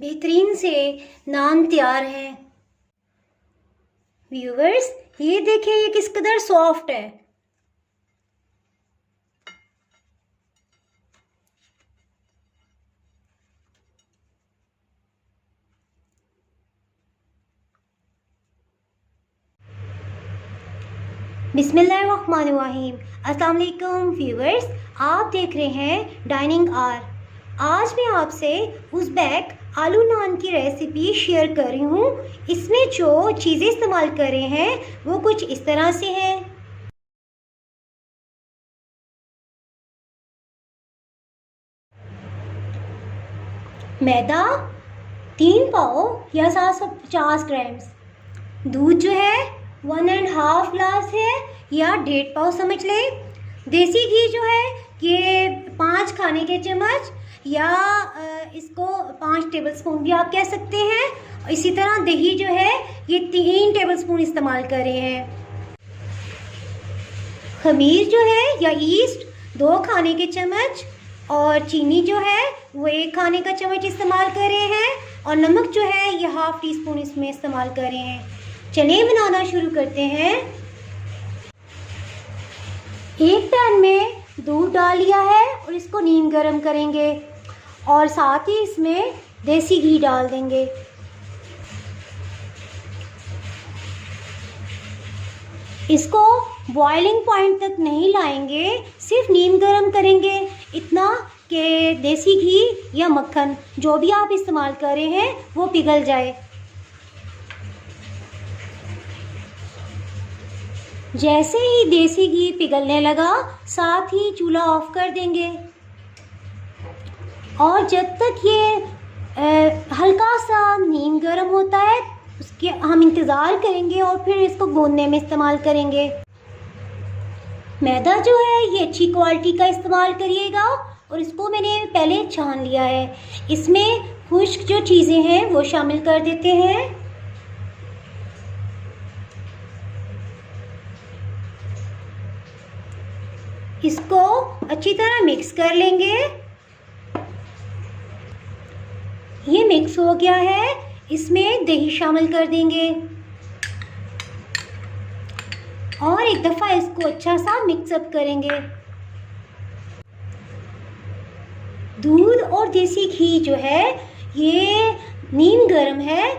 बेहतरीन से नान तैयार है। व्यूवर्स, ये देखिए ये किस कदर सॉफ्ट है। बिस्मिल्लाहिर्रहमानिर्रहीम। अस्सलाम वालेकुम व्यूवर्स, आप देख रहे हैं डाइनिंग आर। आज मैं आपसे उज़्बेक आलू नान की रेसिपी शेयर कर रही हूँ। इसमें जो चीज़ें इस्तेमाल कर रहे हैं वो कुछ इस तरह से हैं। मैदा 3 पाव या 750 ग्राम्स। दूध जो है 1.5 ग्लास है या 1.5 पाव समझ लें। देसी घी जो है ये 5 खाने के चम्मच या इसको 5 टेबलस्पून भी आप कह सकते हैं। इसी तरह दही जो है ये 3 टेबलस्पून इस्तेमाल कर रहे हैं। खमीर जो है या ईस्ट 2 खाने के चम्मच और चीनी जो है वो 1 खाने का चम्मच इस्तेमाल कर रहे हैं और नमक जो है ये ½ टीस्पून इसमें इस्तेमाल कर रहे हैं। चलिए बनाना शुरू करते हैं। एक पैन में दूध डाल लिया है और इसको नीम गरम करेंगे और साथ ही इसमें देसी घी डाल देंगे। इसको बॉइलिंग पॉइंट तक नहीं लाएंगे, सिर्फ नीम गरम करेंगे इतना कि देसी घी या मक्खन जो भी आप इस्तेमाल कर रहे हैं वो पिघल जाए। जैसे ही देसी घी पिघलने लगा साथ ही चूल्हा ऑफ कर देंगे और जब तक ये हल्का सा नीम गर्म होता है उसके हम इंतज़ार करेंगे और फिर इसको गूंदने में इस्तेमाल करेंगे। मैदा जो है ये अच्छी क्वालिटी का इस्तेमाल करिएगा और इसको मैंने पहले छान लिया है। इसमें खुश्क जो चीज़ें हैं वो शामिल कर देते हैं। इसको अच्छी तरह मिक्स कर लेंगे। ये मिक्स हो गया है, इसमें दही शामिल कर देंगे और एक दफ़ा इसको अच्छा सा मिक्सअप करेंगे। दूध और देसी घी जो है ये नीम गर्म है,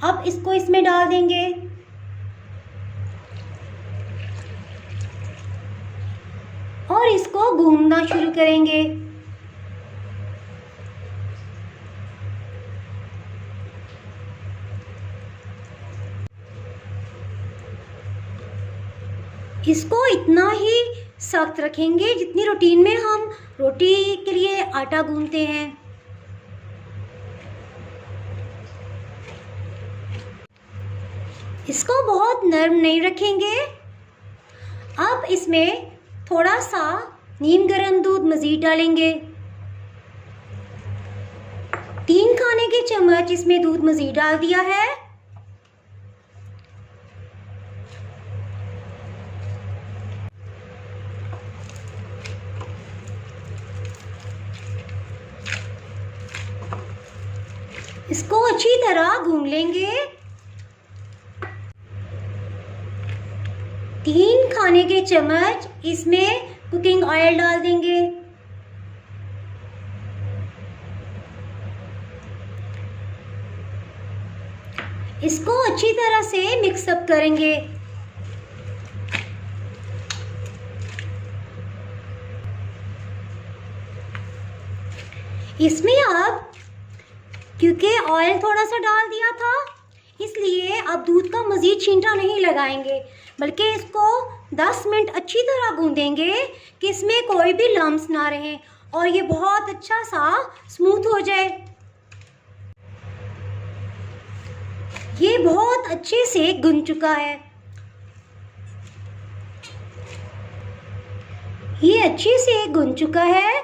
अब इसको इसमें डाल देंगे। और इसको गूंदना शुरू करेंगे। इसको इतना ही सख्त रखेंगे जितनी रूटीन में हम रोटी के लिए आटा गूंदते हैं। इसको बहुत नरम नहीं रखेंगे। अब इसमें थोड़ा सा नीम गर्म दूध मज़ीद डालेंगे। 3 खाने के चम्मच इसमें दूध मज़ीद डाल दिया है। इसको अच्छी तरह गूंद लेंगे। 3 खाने के चम्मच इसमें कुकिंग ऑयल डाल देंगे। इसको अच्छी तरह से मिक्सअप करेंगे। इसमें अब क्योंकि ऑयल थोड़ा सा डाल दिया था इसलिए अब दूध का मज़ीद छींटा नहीं लगाएंगे, बल्कि इसको 10 मिनट अच्छी तरह गूंदेंगे कि इसमें कोई भी लम्स ना रहे और ये बहुत अच्छा सा स्मूथ हो जाए। ये बहुत अच्छे से गूंद चुका है। ये अच्छे से गूंद चुका है।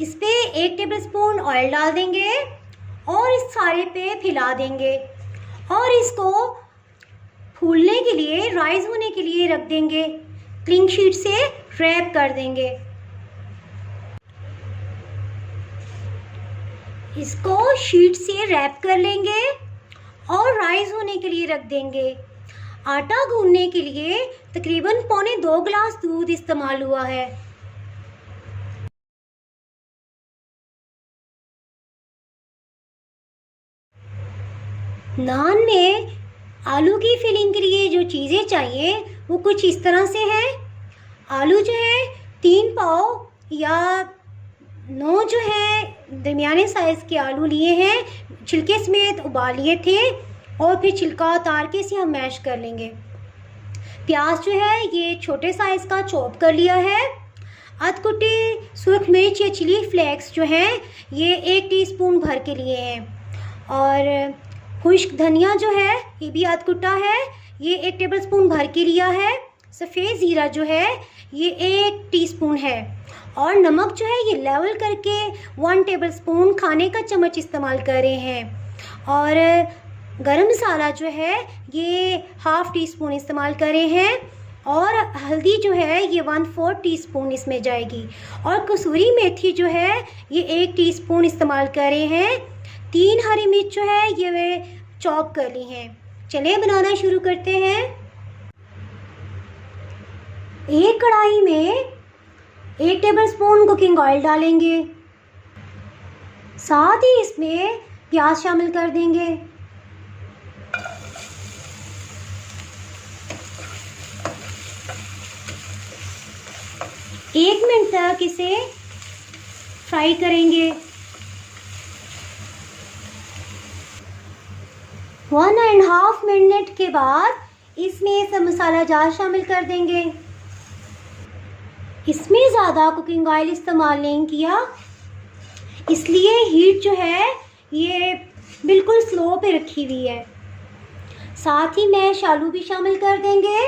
इस पे 1 टेबलस्पून ऑयल डाल देंगे और इस सारे पे फैला देंगे और इसको फूलने के लिए, राइज होने के लिए रख देंगे। क्लिंग शीट से रैप कर देंगे। इसको शीट से रैप कर लेंगे और राइज होने के लिए रख देंगे। आटा गूंदने के लिए तकरीबन 1.25 गिलास दूध इस्तेमाल हुआ है। नान में आलू की फिलिंग के लिए जो चीज़ें चाहिए वो कुछ इस तरह से हैं। आलू जो है 3 पाव या 9 जो है दरमियाने साइज़ के आलू लिए हैं, छिलके समेत उबाल लिए थे और फिर छिलका उतार के इसे हम मैश कर लेंगे। प्याज जो है ये छोटे साइज़ का चॉप कर लिया है। अध कुटी सुर्ख मिर्च या चिली फ्लेक्स जो हैं ये 1 टीस्पून भर के लिए हैं और खुश्क धनिया जो है ये भी आध कुटा है, ये 1 टेबलस्पून भर के लिया है। सफ़ेद ज़ीरा जो है ये 1 टीस्पून है और नमक जो है ये लेवल करके 1 टेबलस्पून खाने का चम्मच इस्तेमाल कर रहे हैं और गरम मसाला जो है ये 1/2 टीस्पून इस्तेमाल कर रहे हैं और हल्दी जो है ये 1/4 टीस्पून इसमें जाएगी और कसूरी मेथी जो है ये 1 टीस्पून इस्तेमाल कर रहे हैं। 3 हरी मिर्च जो है ये वे चॉप कर ली हैं। चलिए बनाना शुरू करते हैं। एक कढ़ाई में 1 टेबलस्पून कुकिंग ऑयल डालेंगे, साथ ही इसमें प्याज शामिल कर देंगे। एक मिनट तक इसे फ्राई करेंगे। 1.5 मिनट के बाद इसमें सब मसाला जार शामिल कर देंगे। इसमें ज़्यादा कुकिंग ऑयल इस्तेमाल नहीं किया, इसलिए हीट जो है ये बिल्कुल स्लो पे रखी हुई है। साथ ही मैश आलू भी शामिल कर देंगे।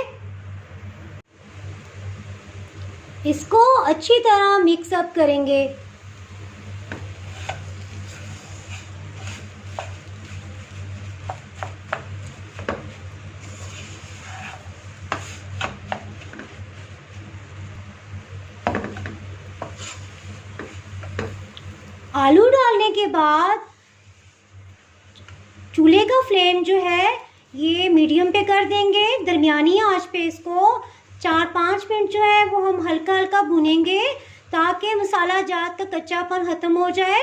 इसको अच्छी तरह मिक्स अप करेंगे। आलू डालने के बाद चूल्हे का फ्लेम जो है ये मीडियम पे कर देंगे। दरमियानी आंच पे इसको 4-5 मिनट जो है वो हम हल्का हल्का भूनेंगे ताकि मसाला जात का कच्चापन ख़त्म हो जाए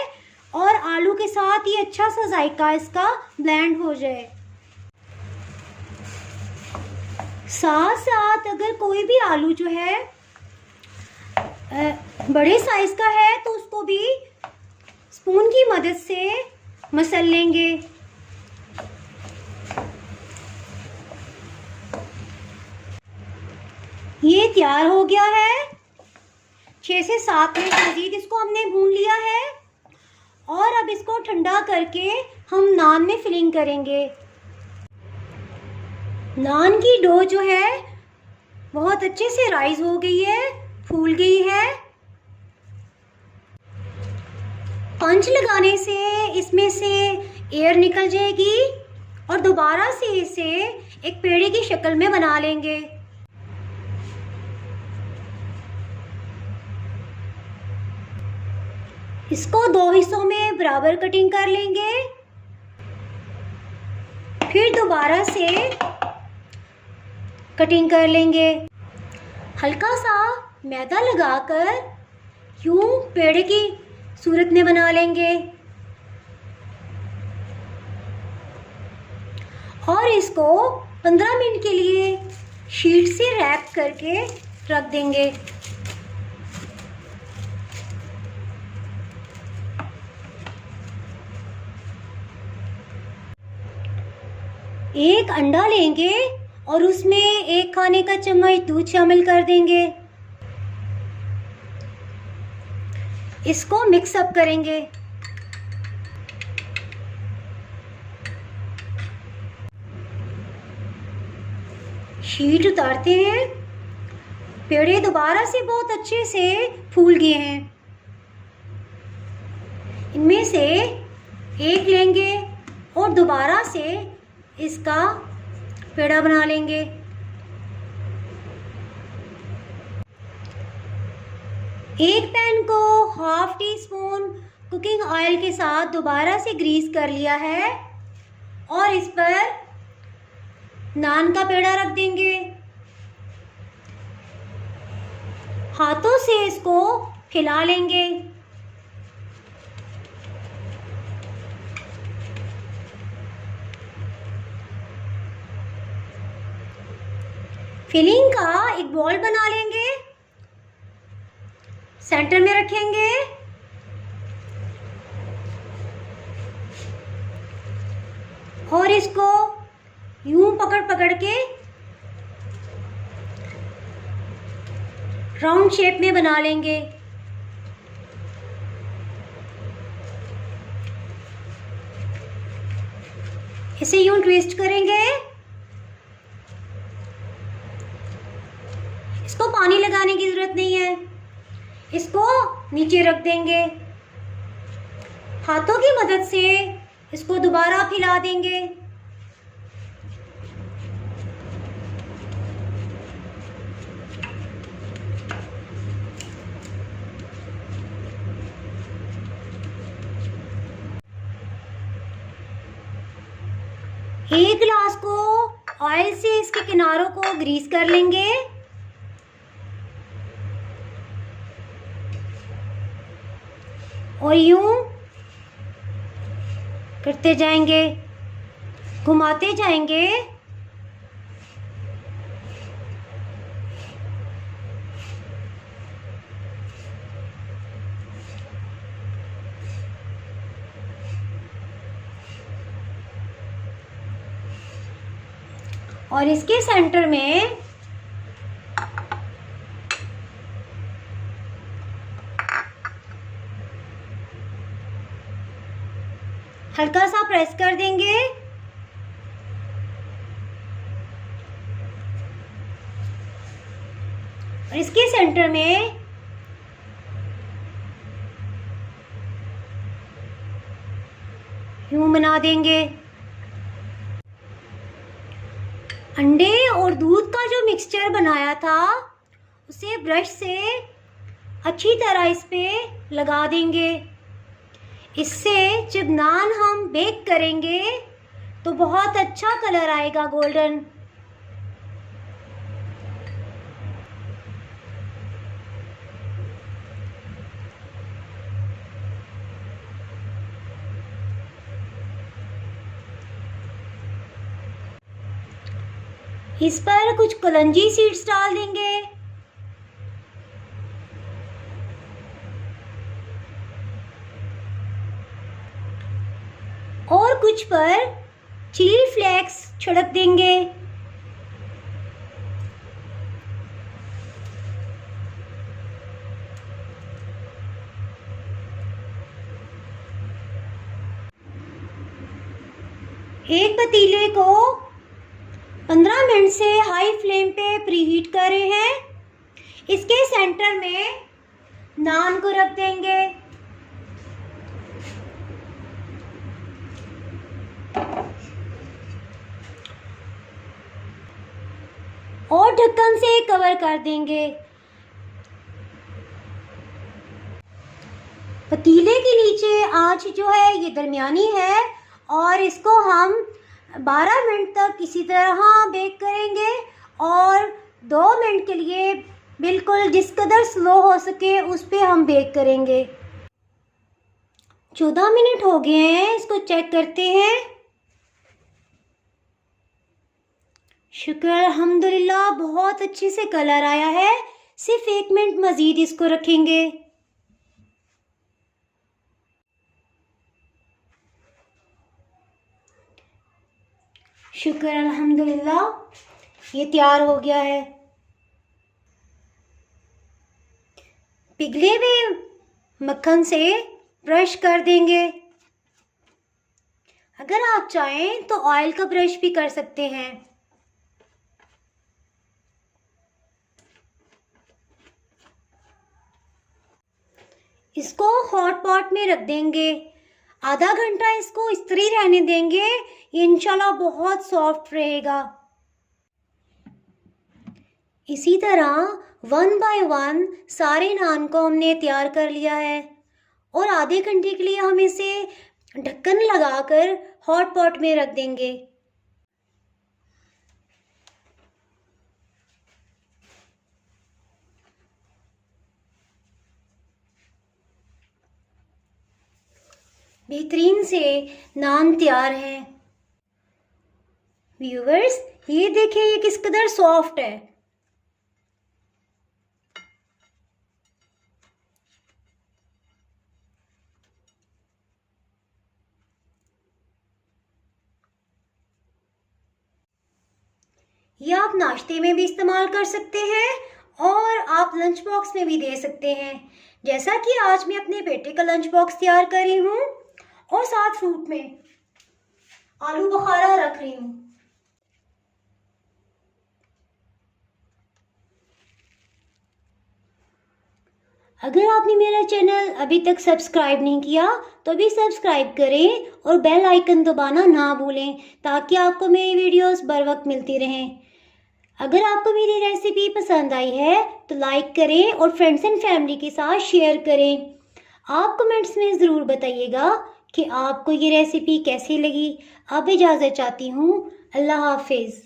और आलू के साथ ये अच्छा सा जायका इसका ब्लेंड हो जाए। साथ साथ अगर कोई भी आलू जो है बड़े साइज़ का है तो उसको भी स्पून की मदद से मसल लेंगे। ये तैयार हो गया है। 6 से 7 मिनट मज़ीद इसको हमने भून लिया है और अब इसको ठंडा करके हम नान में फिलिंग करेंगे। नान की डो जो है बहुत अच्छे से राइज हो गई है, फूल गई है। पंच लगाने से इसमें से एयर निकल जाएगी और दोबारा से इसे एक पेड़े की शक्ल में बना लेंगे। इसको 2 हिस्सों में बराबर कटिंग कर लेंगे। फिर दोबारा से कटिंग कर लेंगे। हल्का सा मैदा लगाकर यूं पेड़े की सूरत में बना लेंगे और इसको 15 मिनट के लिए शीट से रैप करके रख देंगे। एक अंडा लेंगे और उसमें 1 खाने का चम्मच दूध शामिल कर देंगे। इसको मिक्स अप करेंगे। शीट उतारते हैं। पेड़े दोबारा से बहुत अच्छे से फूल गए हैं। इनमें से एक लेंगे और दोबारा से इसका पेड़ा बना लेंगे। एक पैन को 1/2 टीस्पून कुकिंग ऑयल के साथ दोबारा से ग्रीस कर लिया है और इस पर नान का पेड़ा रख देंगे। हाथों से इसको फैला लेंगे। फिलिंग का एक बॉल बना लेंगे, सेंटर में रखेंगे और इसको यूं पकड़ पकड़ के राउंड शेप में बना लेंगे। इसे यूं ट्विस्ट करेंगे। इसको पानी लगाने की जरूरत नहीं है, इसको नीचे रख देंगे। हाथों की मदद से इसको दोबारा फैला देंगे। एक ग्लास को ऑयल से इसके किनारों को ग्रीस कर लेंगे और यूं करते जाएंगे, घुमाते जाएंगे। और इसके सेंटर में हल्का सा प्रेस कर देंगे और इसके सेंटर में यूं बना देंगे। अंडे और दूध का जो मिक्सचर बनाया था उसे ब्रश से अच्छी तरह इस पे लगा देंगे। इससे जब नान हम बेक करेंगे तो बहुत अच्छा कलर आएगा, गोल्डन। इस पर कुछ कलंजी सीड्स डाल देंगे। और कुछ पर चिली फ्लेक्स छिड़क देंगे। एक पतीले को 15 मिनट से हाई फ्लेम पे प्रीहीट कर रहे हैं। इसके सेंटर में नान को रख देंगे। और ढक्कन से कवर कर देंगे। पतीले के नीचे आंच जो है ये दरमियानी है और इसको हम 12 मिनट तक इसी तरह बेक करेंगे और 2 मिनट के लिए बिल्कुल जिस कदर स्लो हो सके उस पे हम बेक करेंगे। 14 मिनट हो गए हैं, इसको चेक करते हैं। शुक्र अल्हम्दुलिल्लाह, बहुत अच्छे से कलर आया है। सिर्फ 1 मिनट मज़ीद इसको रखेंगे। शुक्र अल्हम्दुलिल्लाह, ये तैयार हो गया है। पिघले हुए मक्खन से ब्रश कर देंगे। अगर आप चाहें तो ऑयल का ब्रश भी कर सकते हैं। इसको हॉट पॉट में रख देंगे। आधा घंटा इसको इस्त्री रहने देंगे। ये इंशाल्लाह बहुत सॉफ्ट रहेगा। इसी तरह 1 बाय 1 सारे नान को हमने तैयार कर लिया है और आधे घंटे के लिए हम इसे ढक्कन लगाकर हॉट पॉट में रख देंगे। बेहतरीन से नान तैयार है। व्यूअर्स, ये देखिए ये किस कदर सॉफ्ट है। ये आप नाश्ते में भी इस्तेमाल कर सकते हैं और आप लंच बॉक्स में भी दे सकते हैं। जैसा कि आज मैं अपने बेटे का लंच बॉक्स तैयार कर रही हूँ और साथ फ्रूट में आलू बुखारा रख रही हूँ। अगर आपने मेरा चैनल अभी तक सब्सक्राइब नहीं किया तो अभी सब्सक्राइब करें और बेल आइकन दबाना ना भूलें ताकि आपको मेरी वीडियोस बर वक्त मिलती रहें। अगर आपको मेरी रेसिपी पसंद आई है तो लाइक करें और फ्रेंड्स एंड फैमिली के साथ शेयर करें। आप कमेंट्स में ज़रूर बताइएगा कि आपको ये रेसिपी कैसी लगी। अब इजाज़त चाहती हूँ। अल्लाह हाफिज़।